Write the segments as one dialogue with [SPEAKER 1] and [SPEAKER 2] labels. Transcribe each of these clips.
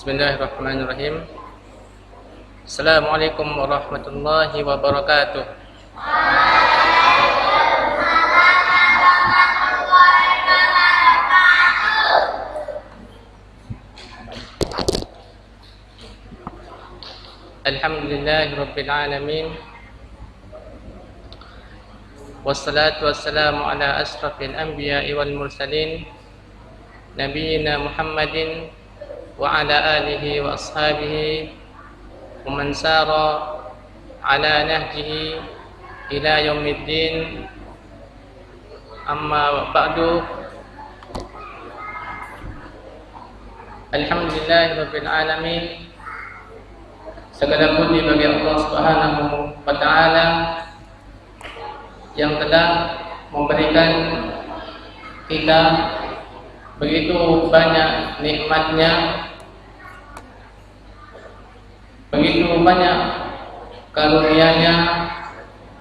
[SPEAKER 1] Bismillahirrahmanirrahim. Assalamualaikum warahmatullahi wabarakatuh. Alhamdulillahirabbil alamin. Wassalatu wassalamu ala asrafil anbiya'i wal mursalin nabiyyina Muhammadin wa ala alihi wa ashabihi wa man sara ala nahjihi ila yaumiddin. Amma ba'du. Alhamdulillahirabbil alamin. Segala puji bagi Allah Subhanahu wa taala yang telah memberikan kita begitu banyak nikmatnya, begitu banyak karunia-Nya,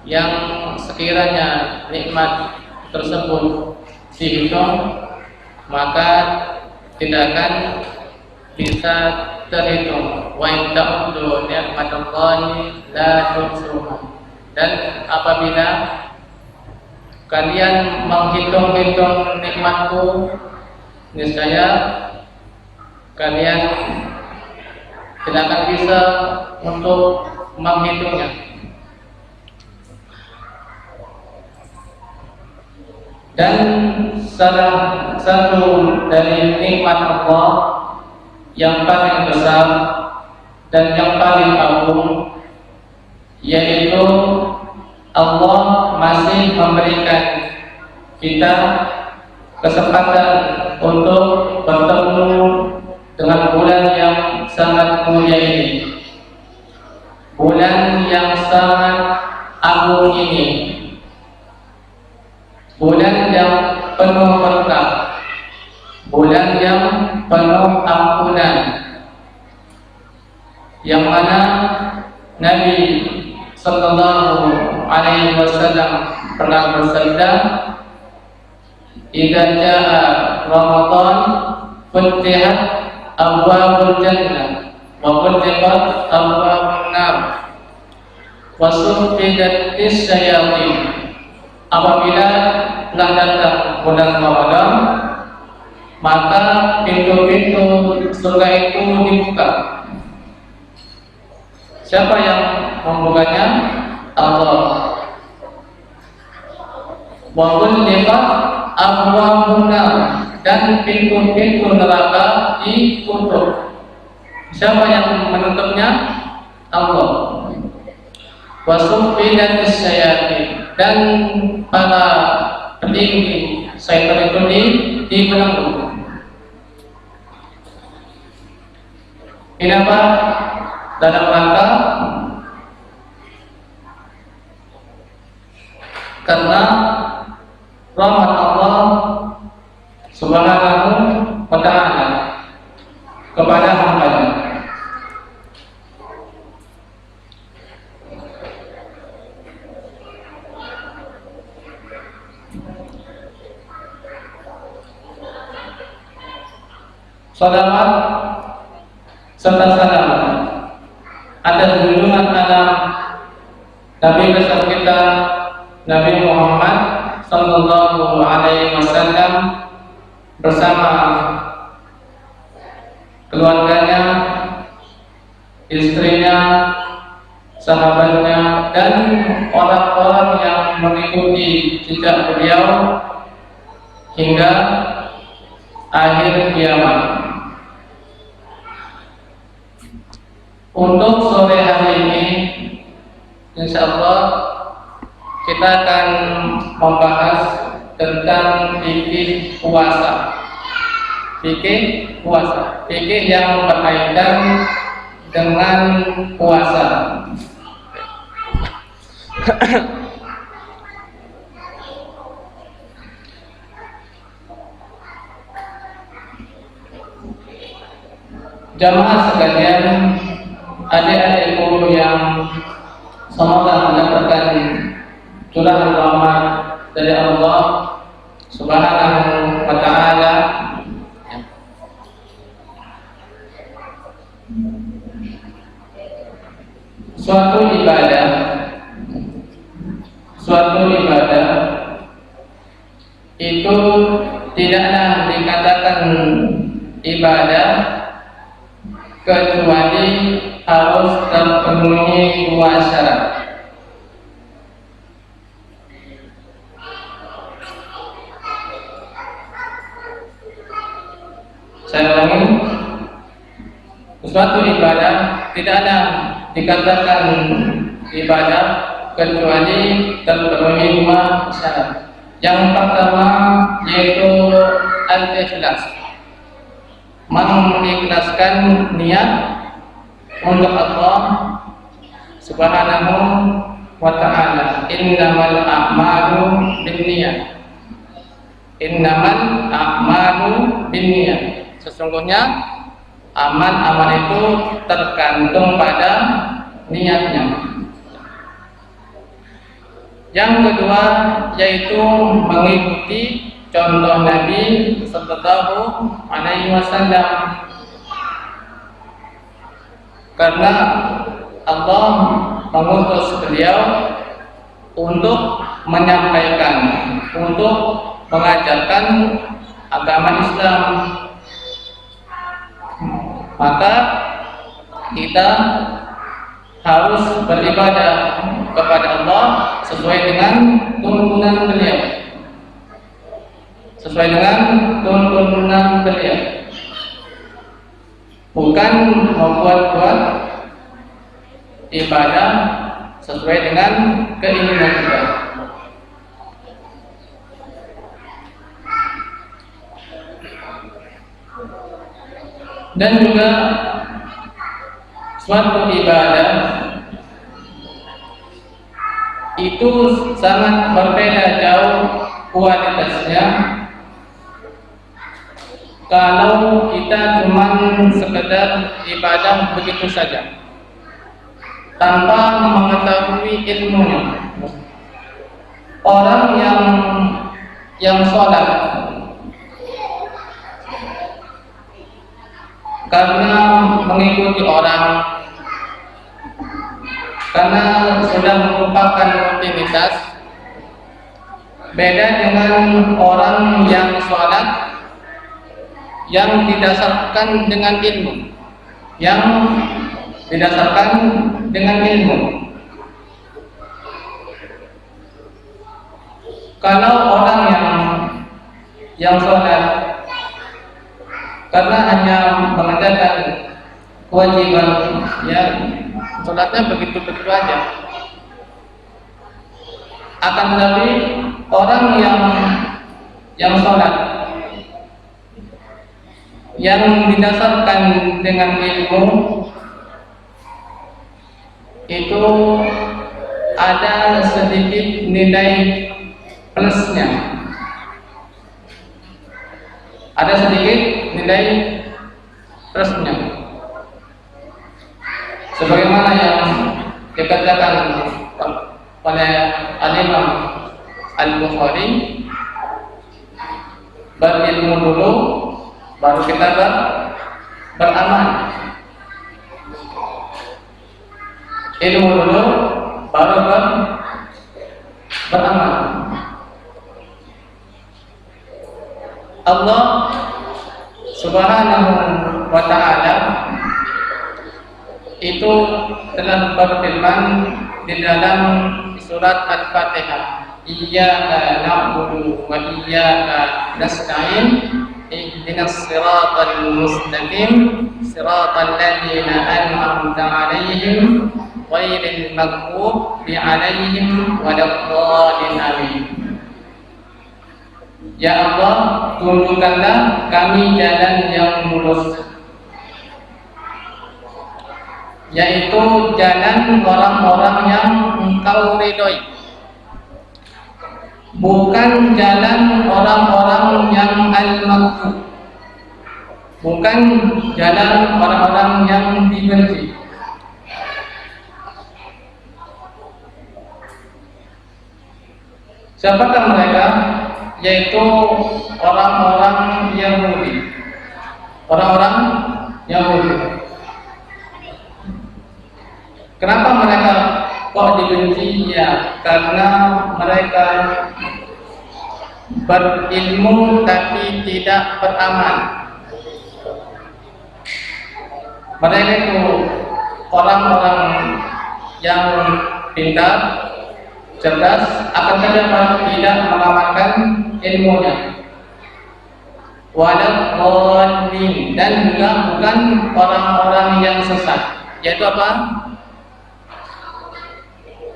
[SPEAKER 1] yang sekiranya nikmat tersebut dihitung maka tidak akan bisa terhitung. Wa in ta'uddu ni'matallahi la tuhsuha. Dan apabila kalian menghitung-hitung nikmatku, niscaya kalian tidak akan bisa untuk menghitungnya. Dan salah satu dari nikmat Allah yang paling besar dan yang paling agung, yaitu Allah masih memberikan kita kesempatan untuk bertemu dengan bulan yang sangat mulia ini, bulan yang sangat agung ini, bulan yang penuh berkah, bulan yang penuh ampunan, yang mana Nabi Sallallahu Alaihi Wasallam pernah bersabda, "Idza jaa Ramadan, futihat abwabul jannah, wa ghulqat abwabun nar, wa suffidat as-syayatin." Apabila telah datang bulan Ramadan, maka pintu-pintu surga itu dibuka. Siapa yang membukanya? Allah. Wa ghulqat abwabun nar, dan pintu-pintu neraka ditutup. Siapa yang menutupnya? Allah. Wa suffidat as-syayatin, dan para petinggi syaitan itu dibelenggu. Kenapa? Dalam rangka karena rahmat Allah Subhanahu wa ta'ala kepada hamba-Nya. Salawat serta salam atas junjungan alam Nabi besar kita Nabi Muhammad Sallallahu Alaihi Wasallam bersama keluarganya, istrinya, sahabatnya, dan orang-orang yang mengikuti jejak beliau hingga akhir kiamat. Untuk sore hari ini, insyaallah kita akan membahas tentang fikih puasa. Fikih puasa, fikih yang berkaitan dengan puasa. Jamaah sekalian, adik-adikku yang semoga mendapatkan curahan rahmat dari Allah Subhanahu wa ta'ala, Suatu ibadah itu tidaklah dikatakan ibadah kecuali harus terpenuhi dua syarat. Saya ulangi, suatu ibadah tidaklah dikatakan ibadah kecuali terpenuhi dua syarat. Yang pertama yaitu al-ikhlas, mengikhlaskan niat untuk Allah Subhanahu wa ta'ala. Innamal a'malu binniyat. Innamal a'malu binniyat. Sesungguhnya amal-amal itu tergantung pada niatnya. Yang kedua yaitu mengikuti contoh Nabi Sallallahu Alaihi Wasallam, karena Allah mengutus beliau untuk menyampaikan, untuk mengajarkan agama Islam. Maka kita harus beribadah kepada Allah sesuai dengan tuntunan beliau, bukan membuat-buat ibadah sesuai dengan keinginan kita. Dan juga suatu ibadah itu sangat berbeda jauh kualitasnya kalau kita cuma sekedar ibadah begitu saja tanpa mengetahui ilmunya. Orang yang sholat karena mengikuti orang, karena sudah merupakan rutinitas, beda dengan orang yang sholat yang didasarkan dengan ilmu, Kalau orang yang sholat karena hanya mengerjakan kewajiban, ya sholatnya begitu-begitu aja. Akan tetapi orang yang sholat yang didasarkan dengan ilmu itu ada sedikit nilai plusnya, sebagaimana yang dikatakan oleh Al-Imam Al-Bukhari, berilmu dulu baru kita beramal. Ilmu dulu baru beramal. Allah Subhanahu wa ta'ala itu telah berfirman di dalam surat Al-Fatihah, Iyyaka na'budu wa iyyaka nasta'in ihdinas siratal mustaqim siratal ladzina an'amta 'alaihim ghairil maghdubi 'alaihim waladdallin. Amin. Ya Allah, tunjukkanlah kami jalan yang lurus, yaitu jalan orang-orang yang Engkau ridhoi, bukan jalan orang-orang yang al-maghdub, bukan jalan orang-orang yang dibenci. Siapakah mereka? Yaitu orang-orang Yahudi. Kenapa mereka kok dibenci? Ya, karena mereka berilmu tapi tidak beramal. Mereka itu orang-orang yang pintar, cerdas, akan tetapi tidak mengamalkan ilmunya. Waladhdallin, dan juga bukan orang-orang yang sesat. Yaitu apa?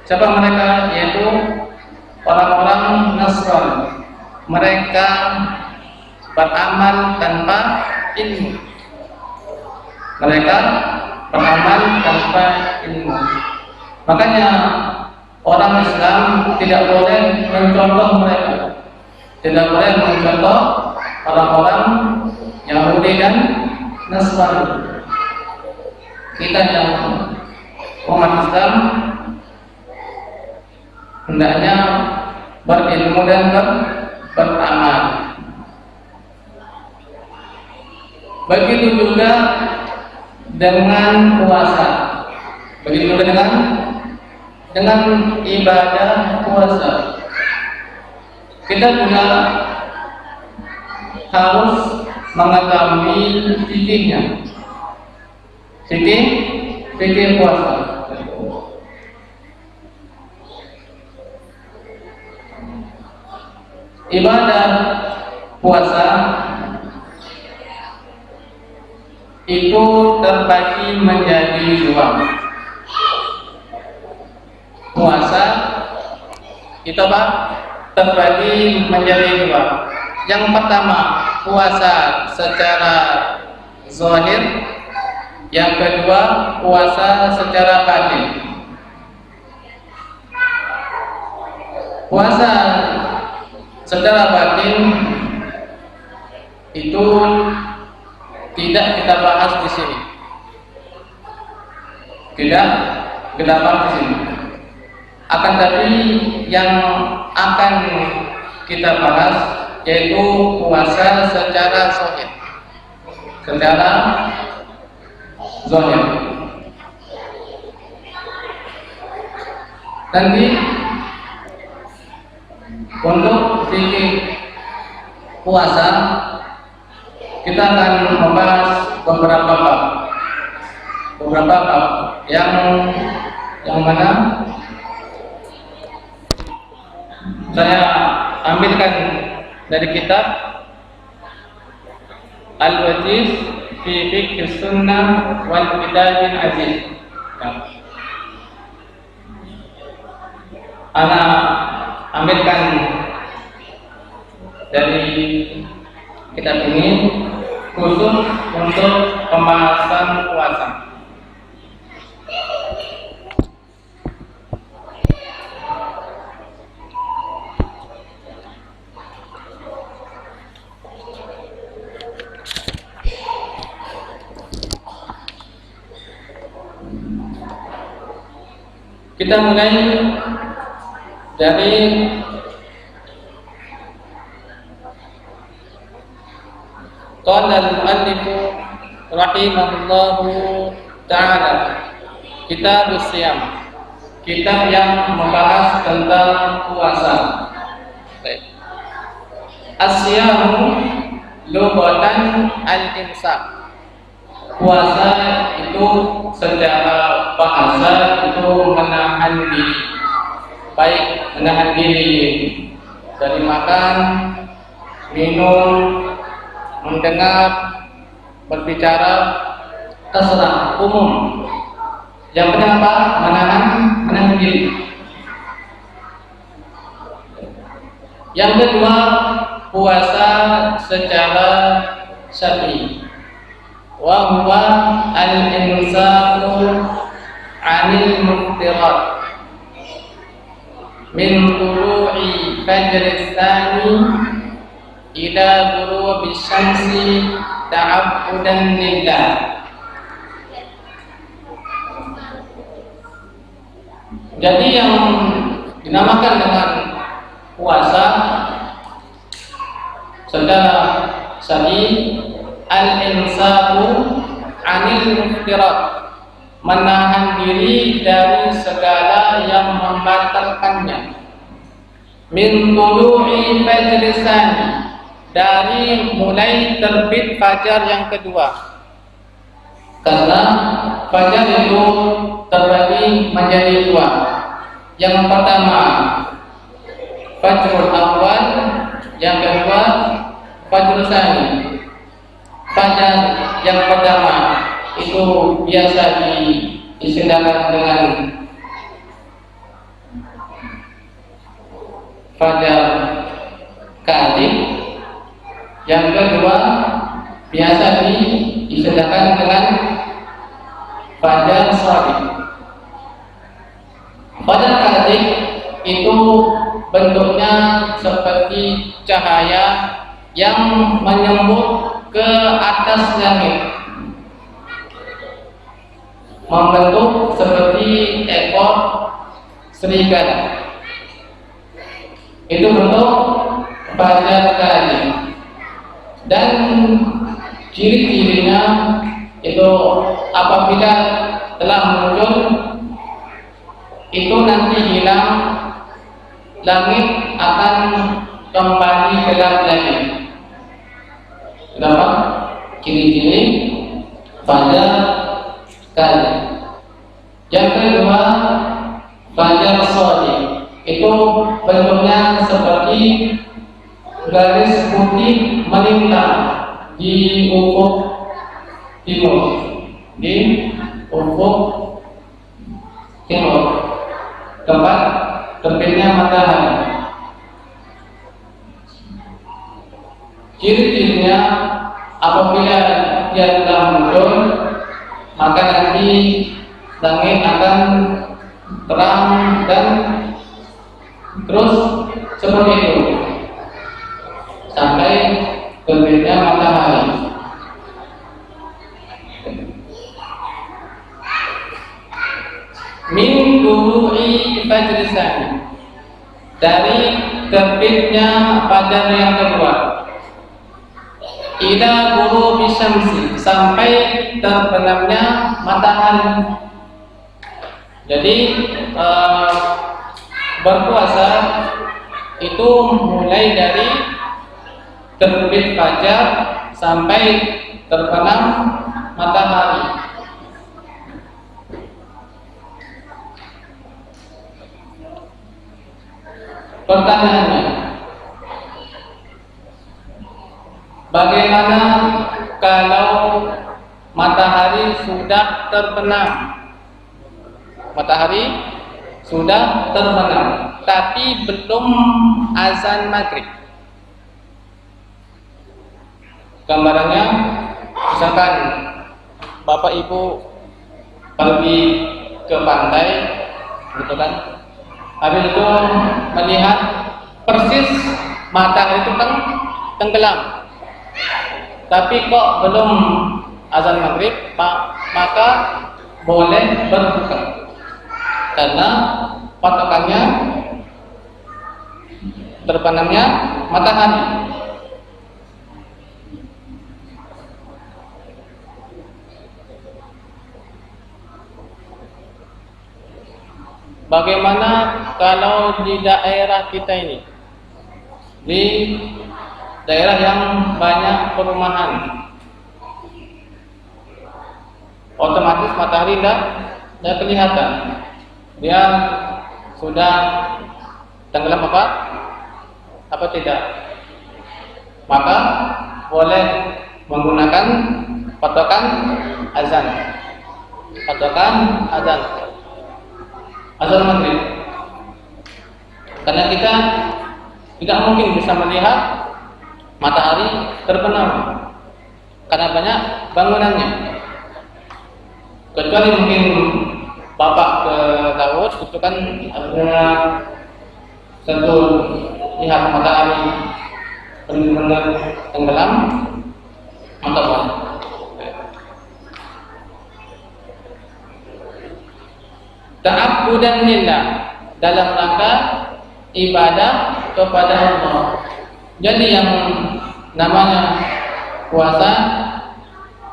[SPEAKER 1] Siapa mereka? Yaitu orang-orang Nasrani. Mereka beramal tanpa ilmu. Mereka beramal tanpa ilmu. Makanya orang Islam tidak boleh mencontoh mereka. Tidak boleh mencontoh orang-orang Yahudi dan Nasrani. Kita yang umat Islam hendaknya berilmu dan beramal. Begitu juga dengan puasa. Begitu juga dengan ibadah puasa. Kita juga harus mengetahui fikihnya. Fikih puasa. Ibadah puasa itu terbagi menjadi dua. Puasa itu apa? Terbagi menjadi dua. Yang pertama, puasa secara zahir. Yang kedua, puasa secara batin. Puasa secara batin itu tidak kita bahas di sini. Tidak kita bahas di sini. Akan tapi yang akan kita bahas yaitu puasa secara zahir. Secara zahir. Nanti untuk fikih puasa kita akan membahas beberapa bab yang mana saya ambilkan dari kitab Al-Wajiz fi Fiqh Sunnah wal Kitabil Aziz. Ana ambilkan dari kitab ini khusus untuk pembahasan puasa. Kita mulai dari qala al-muallif rahimahullahu ta'ala, Kitabus Shiyam, kitab yang membahas tentang puasa. Baik. As-siyamu lughatan al-imsak. Puasa itu secara bahasa itu menahan diri, baik menahan diri dari makan, minum, mendengar, berbicara, terserah, umum. Yang penting apa? Menahan diri. Yang kedua, puasa secara syar'i. Wa huwa al-imsaku 'anil muftirat min tulu'i fajr tsani ila ghurubi syamsi ta'abbudan lillah. Jadi yang dinamakan dengan puasa secara syar'i al-imsaku 'anil muftirat, menahan diri dari segala yang membatalkannya. Min tulu'i fajri tsani, dari mulai terbit fajar yang kedua. Karena fajar itu terbagi menjadi dua. Yang pertama fajrul awal, yang kedua fajrul tsani. Fajar yang pertama itu biasa diistilahkan dengan fajar kadhib. Yang kedua biasa diistilahkan dengan fajar shadiq. Fajar kadhib itu bentuknya seperti cahaya yang menyembur ke atas langit, membentuk seperti ekor serigala. Itu bentuk fajar kadhib. Dan ciri-cirinya itu apabila telah muncul itu nanti hilang, langit akan kembali gelap lagi. Kenapa? Ciri-ciri fajar kadhib. Yang kedua fajar shadiq, itu bentuknya seperti garis putih melintang di ufuk timur, di ufuk timur, tempat terbitnya matahari. Ciri-cirinya apabila dia telah muncul, maka nanti langit akan terang dan terus seperti itu sampai terbitnya matahari. Min tulu'i fajri tsani, dari terbitnya fajar yang kedua, ila ghurubi syamsi, sampai terbenamnya matahari. Jadi berpuasa itu mulai dari terbit fajar sampai terbenam matahari. Pertanyaannya, bagaimana kalau matahari sudah terbenam? Matahari sudah terbenam, tapi belum azan maghrib. Gambarannya, misalkan bapak ibu pergi ke pantai, gitu kan? Habis itu melihat persis matahari itu tenggelam, tapi kok belum azan maghrib, maka boleh berbuka karena patokannya terbenamnya matahari. Bagaimana kalau di daerah kita ini, di daerah yang banyak perumahan, otomatis matahari tidak kelihatan, dia sudah tenggelam apa tidak? Maka boleh menggunakan patokan azan maghrib, karena kita tidak mungkin bisa melihat matahari terbenam karena banyak bangunannya, kecuali mungkin bapak ke laut itu kan ada satu lihat matahari benar-benar tenggelam, maka boleh. Ta'abbudan lillah, dalam rangka ibadah kepada Allah. Jadi yang namanya puasa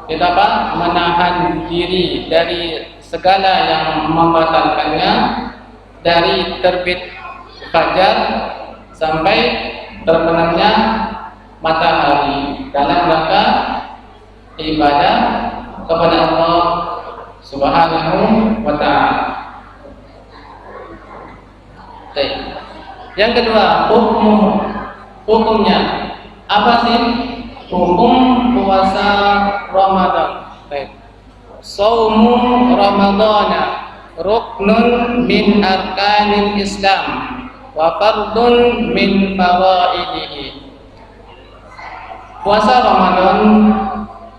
[SPEAKER 1] kita apa? Menahan diri dari segala yang membatalkannya, dari terbit fajar sampai terbenamnya matahari dalam rangka ibadah kepada Allah Subhanahu wa ta'ala. Baik. Yang kedua, hukumnya apa sih? Hukum puasa Ramadan. Baik. Shaumu Ramadana ruknun min arkanil Islam wa fardun min faraidihi. Puasa Ramadan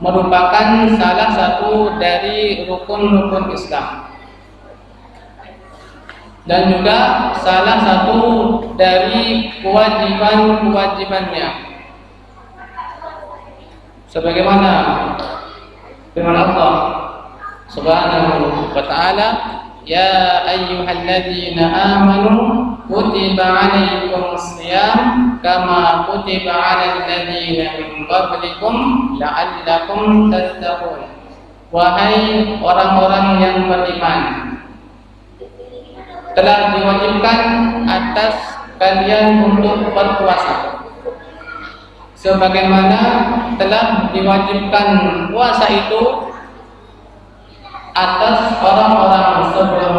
[SPEAKER 1] merupakan salah satu dari rukun-rukun Islam dan juga salah satu dari kewajiban-kewajibannya, sebagaimana firman Allah Subhanahu wa ta'ala, ya ayyuhalladzina amanu kutiba 'alaikumus shiyam kama kutiba 'alal ladzina min qablikum la'allakum tattaqun. Wahai orang-orang yang beriman, telah diwajibkan atas kalian untuk berpuasa sebagaimana telah diwajibkan puasa itu atas orang-orang sebelum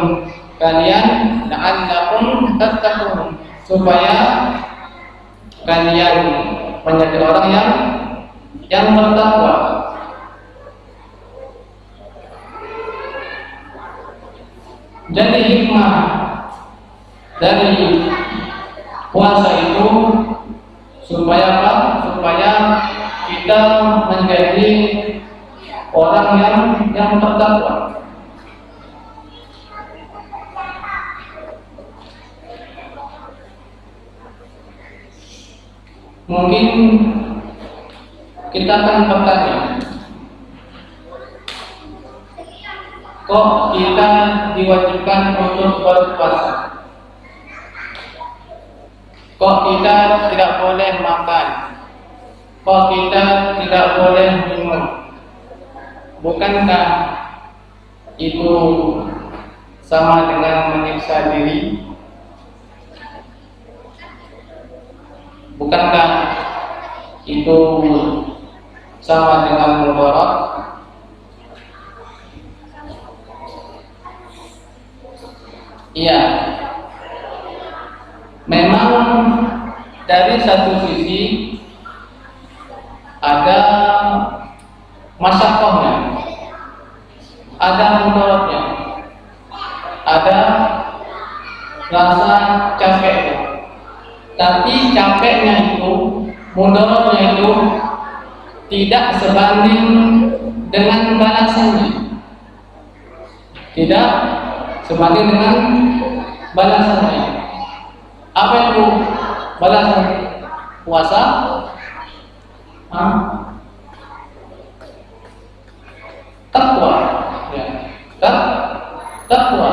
[SPEAKER 1] kalian, la'allakum tattaqun, supaya kalian menjadi orang yang bertakwa. Jadi hikmah dari puasa itu supaya apa? Supaya kita menjadi orang yang bertakwa. Mungkin kita akan bertanya, kok kita diwajibkan untuk berpuasa? Kok kita tidak boleh makan? Kok kita tidak boleh minum? Bukankah itu sama dengan menyiksa diri? Bukankah itu sama dengan mudarat? Iya. Memang dari satu sisi ada masyaqqahnya, ada mudaratnya, ada rasa capeknya. Tapi capeknya itu, mudaratnya itu tidak sebanding dengan balasannya. Tidak sebanding dengan balasannya. Apa itu balasan puasa? Takwa, ya. Takwa.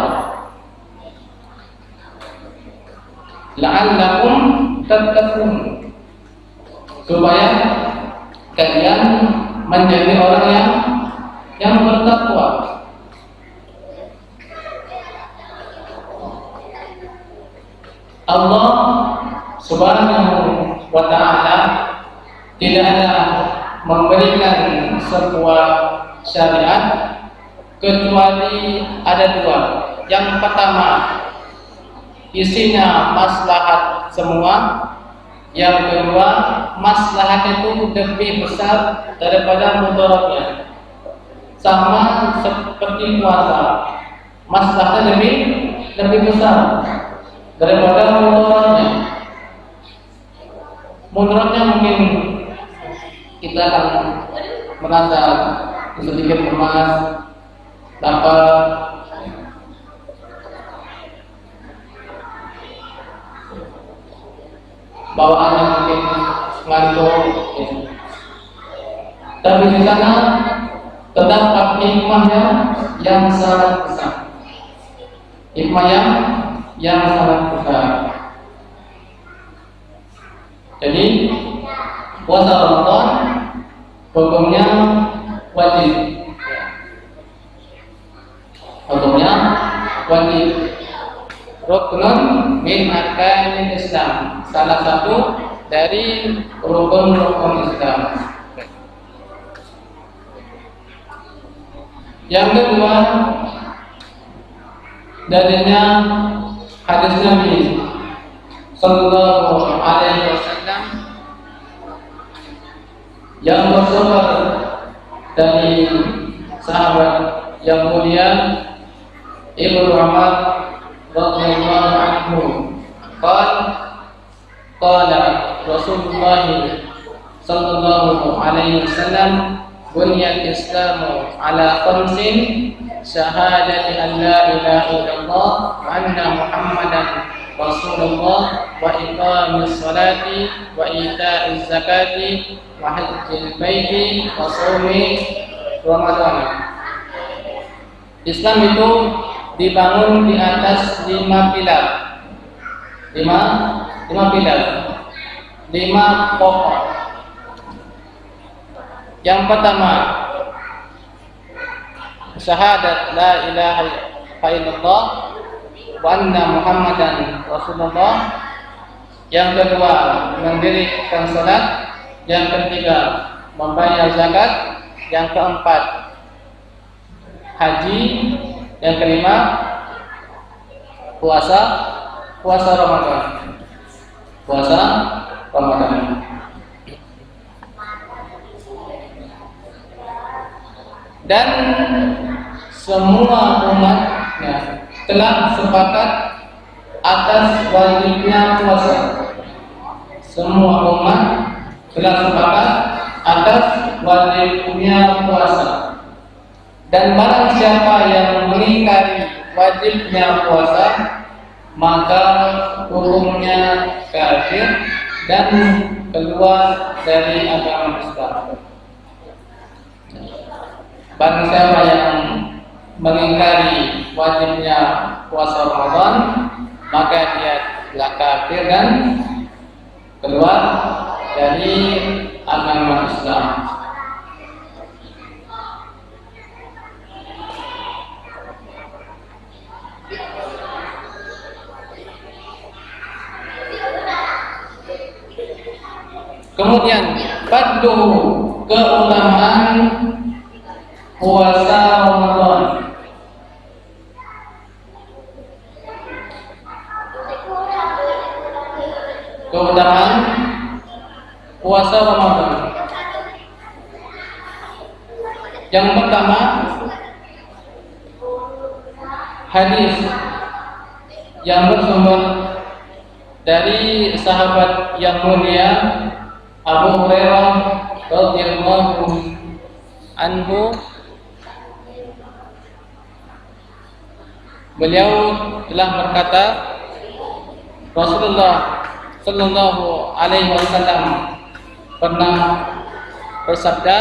[SPEAKER 1] La'allakum tattaqun, supaya kalian menjadi orang yang bertakwa. Allah Subhanahu wa ta'ala tidak ada memberikan sebuah syariat kecuali ada dua. Yang pertama, isinya maslahat semua. Yang kedua, maslahat itu lebih besar daripada mudaratnya. Sama seperti puasa, maslahatnya lebih besar daripada mudaratnya. Mudaratnya mungkin kita akan merasa sedikit lemas, lapar, bawaannya mungkin ngantuk, ya. Tapi di sana terdapat hikmahnya yang sangat besar. Hikmah yang sangat besar. Jadi puasa Ramadan hukumnya wajib. Hukumnya wajib. Ruknun min arkanil Islam, salah satu dari rukun-rukun Islam. Yang kedua, dalilnya hadis Nabi Sallallahu Alaihi Wasallam yang bersumber dari sahabat yang mulia Ibnu Umar radhiyallahu anhu, qala Rasulullah sallallahu alaihi wasallam, bunyal Islamu ala khamsin, syahadati an la ilaha illallah wa anna Muhammadan Rasulullah, wa iqamis salati wa ita'iz zakati wa hajjil baiti wa shaumi Ramadan. Islam itu dibangun di atas 5 pilar. 5 pilar. 5 pokok. Yang pertama, syahadat la ilaha illallah wa anna Muhammadan Rasulullah. Yang kedua, mendirikan salat. Yang ketiga, membayar zakat. Yang keempat, haji. Yang kelima, puasa Ramadan. Puasa Ramadan. Dan semua umatnya telah sepakat atas wajibnya puasa. Semua umat telah sepakat atas wajibnya puasa. Dan barang siapa yang mengingkari wajibnya puasa, maka hukumnya kafir dan keluar dari agama Islam. Barang siapa yang mengingkari wajibnya puasa Ramadan, maka dia telah kafir dan keluar dari agama Islam. Kemudian fadluhu, keutamaan puasa Ramadan. Keutamaan puasa Ramadan. Yang pertama, hadis yang bersumber dari sahabat yang mulia Abu Hurairah radhiyallahu anhu. Beliau telah berkata, Rasulullah sallallahu alaihi wasallam pernah bersabda,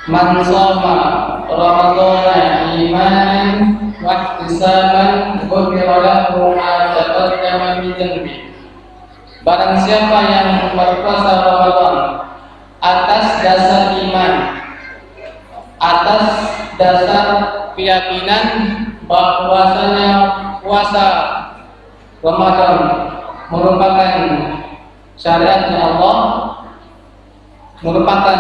[SPEAKER 1] "Man shoma Ramadhana imanan wa ihtisaban, ghufira lahu ma taqaddama min dhanbi." Barang siapa yang berpuasa Ramadan atas dasar iman, atas dasar keyakinan bahwasanya puasa Ramadan merupakan syariatnya Allah, merupakan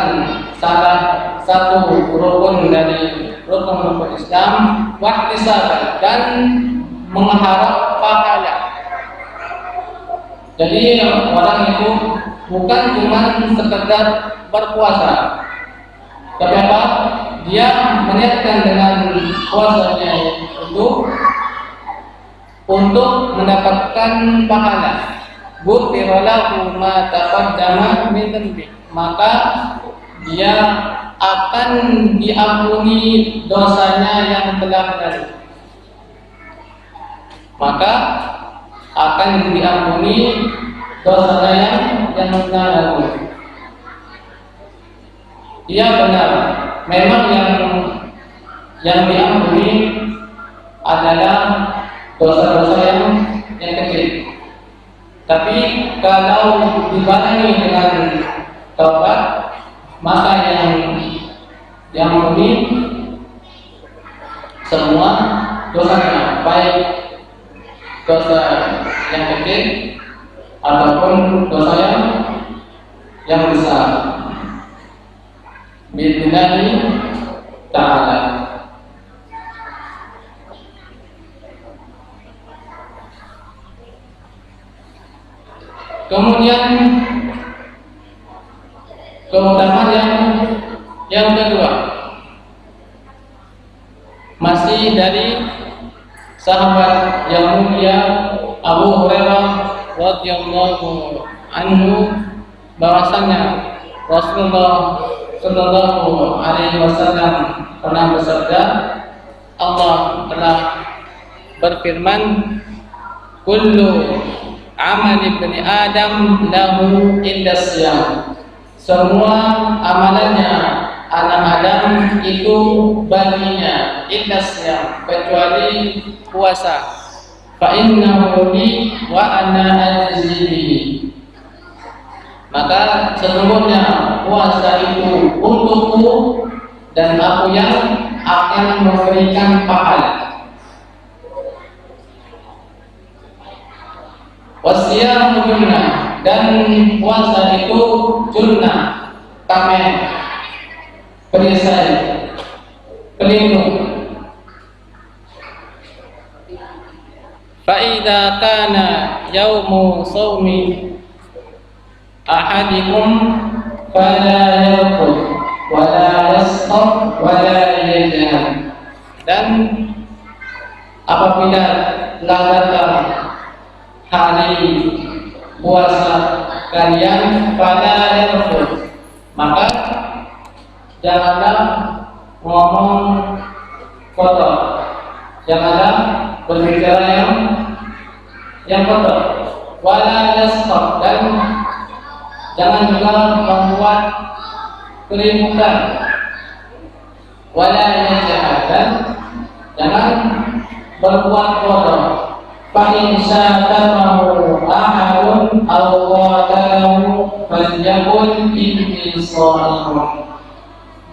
[SPEAKER 1] salah satu rukun dari rukun-rukun Islam, wahtisaban, dan mengharap pahala. Jadi orang itu bukan cuma sekedar berpuasa, tapi apa? Dia meniatkan dengan puasanya itu untuk mendapatkan pahala. Ghufira lahu ma taqaddama min dhanbi, maka dia akan diampuni dosanya yang telah lalu. Maka akan diampuni dosanya yang telah lalu. Iya benar, memang yang diampuni adalah dosa-dosa yang kecil. Tapi kalau dibarengi dengan taubat, maka yang mengampuni semua dosanya, baik dosa yang kecil ataupun dosa yang besar. Bi'idznillah ta'ala. Kemudian keutamaan yang kedua masih dari sahabat yang mulia Abu Hurairah radhiyallahu anhu, bahwasanya Rasulullah sallallahu alaihi wasallam pernah bersabda, Allah telah berfirman, kullu amal ibni Adam lahu illa siyam. Semua amalannya anak Adam itu baginya illa siyam, kecuali puasa. Fa innahu li wa ana ajzi bihi. Maka sesungguhnya puasa itu untukku dan aku yang akan memberikan pahala. Wasiyam junnah, dan puasa itu junnah, tameng, perisai, pelindung. Fa idza kana yaumu shaumi ahadikum fala yarqud wala yasqab wala yajhal. Dan apabila telah datang hari puasa kalian, fala yarqud, maka janganlah ngomong kotor, janganlah berbicara yang kotor, wala yasqab, dan jangan juga membuat keributan, wala yajhal, dan jangan berbuat kotor. Fa in syatamahu ahadun aw qatalahu falyakun inni sha'imun.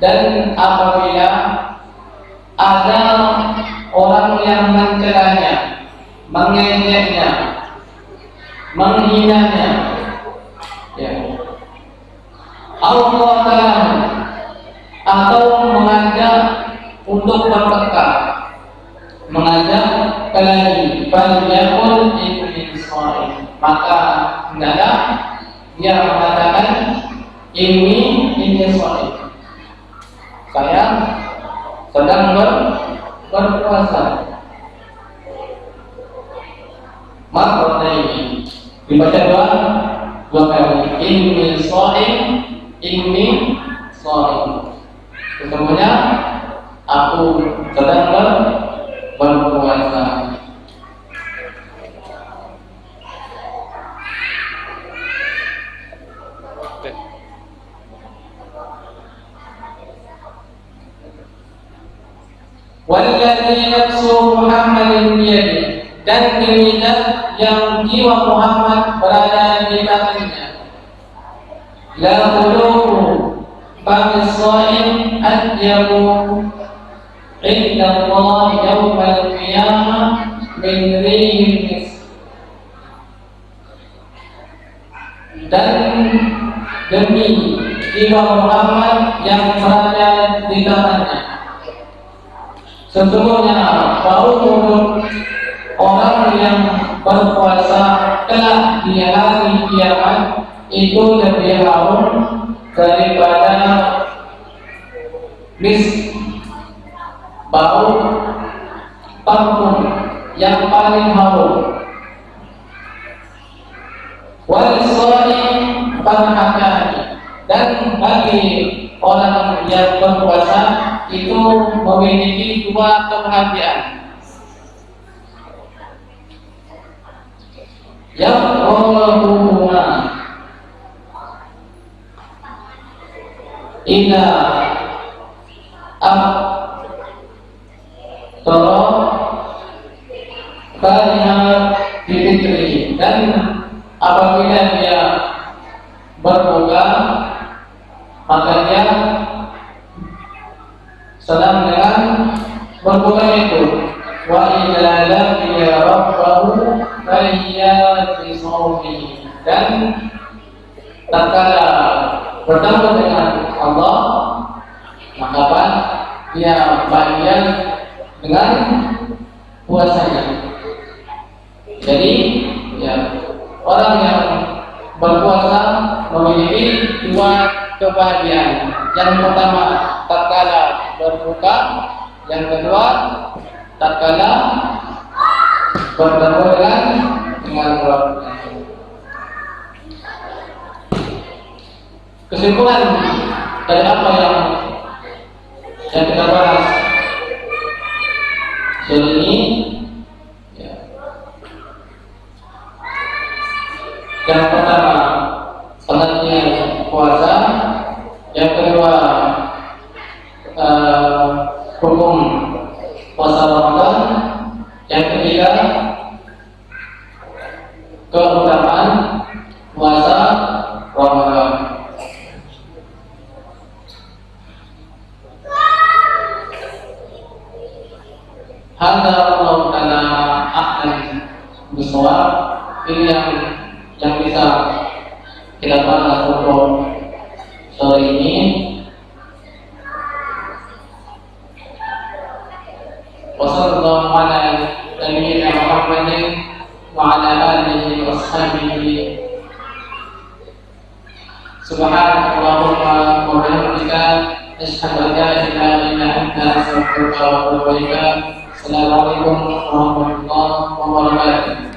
[SPEAKER 1] Dan apabila ada orang yang mencelanya, mengejeknya, menghinanya, ya, Allah atau mengajak untuk bertengkar, mengajak kelahi, falyakul inni shaim, maka hendaklah dia mengatakan inni shaim, saya sedang berpuasa. Maka ini dibaca dua kali, inni shaim, inni shaim. Sesungguhnya aku sedang berpuasa. Walladzi nafsu Muhammadin biyadihi, dan demi yang jiwa Muhammad berada di tangannya, la qulubu fami shaim adyamu inda Allah yawmal qiyamah min rihil misk. Dan demi jiwa Muhammad yang berada di tangannya, sesungguhnya bau mulut orang yang berpuasa kelak di hari kiamat itu lebih harum daripada misk, bau parfum yang paling harum. Wal shaim farhatani, dan bagi orang yang berpuasa itu memiliki dua kebahagiaan. Yang Allahumma ila tara bariha bifitri, dan apabila dia berbuka maka dia selain itu, wa idza laqiya rabbahu falyati sawmihi, dan tatkala bertemu dengan Allah, maka dia bahagia dengan puasanya. Jadi ya, orang yang berpuasa memiliki dua kebahagiaan. Yang pertama tatkala berbuka, yang kedua tatkala bertemu dengan Rabbnya. Kesimpulan dari apa yang kita bahas hari ini, ya. Yang pertama pengertian puasa, yang kedua hukum puasa Ramadan, yang ketiga keutamaan puasa Ramadan. Hadza Allah Ta'ala a'lam bishawab. Ini yang bisa kita bahas untuk sore ini. Wassallallahu ala nabiyyina Muhammadin wa ala alihi wa sahbihi. Subhanallahumma wa bihamdika, asyhadu an la ilaha illa anta, astaghfiruka wa atubu ilaik. Assalamualaikum warahmatullahi wabarakatuh.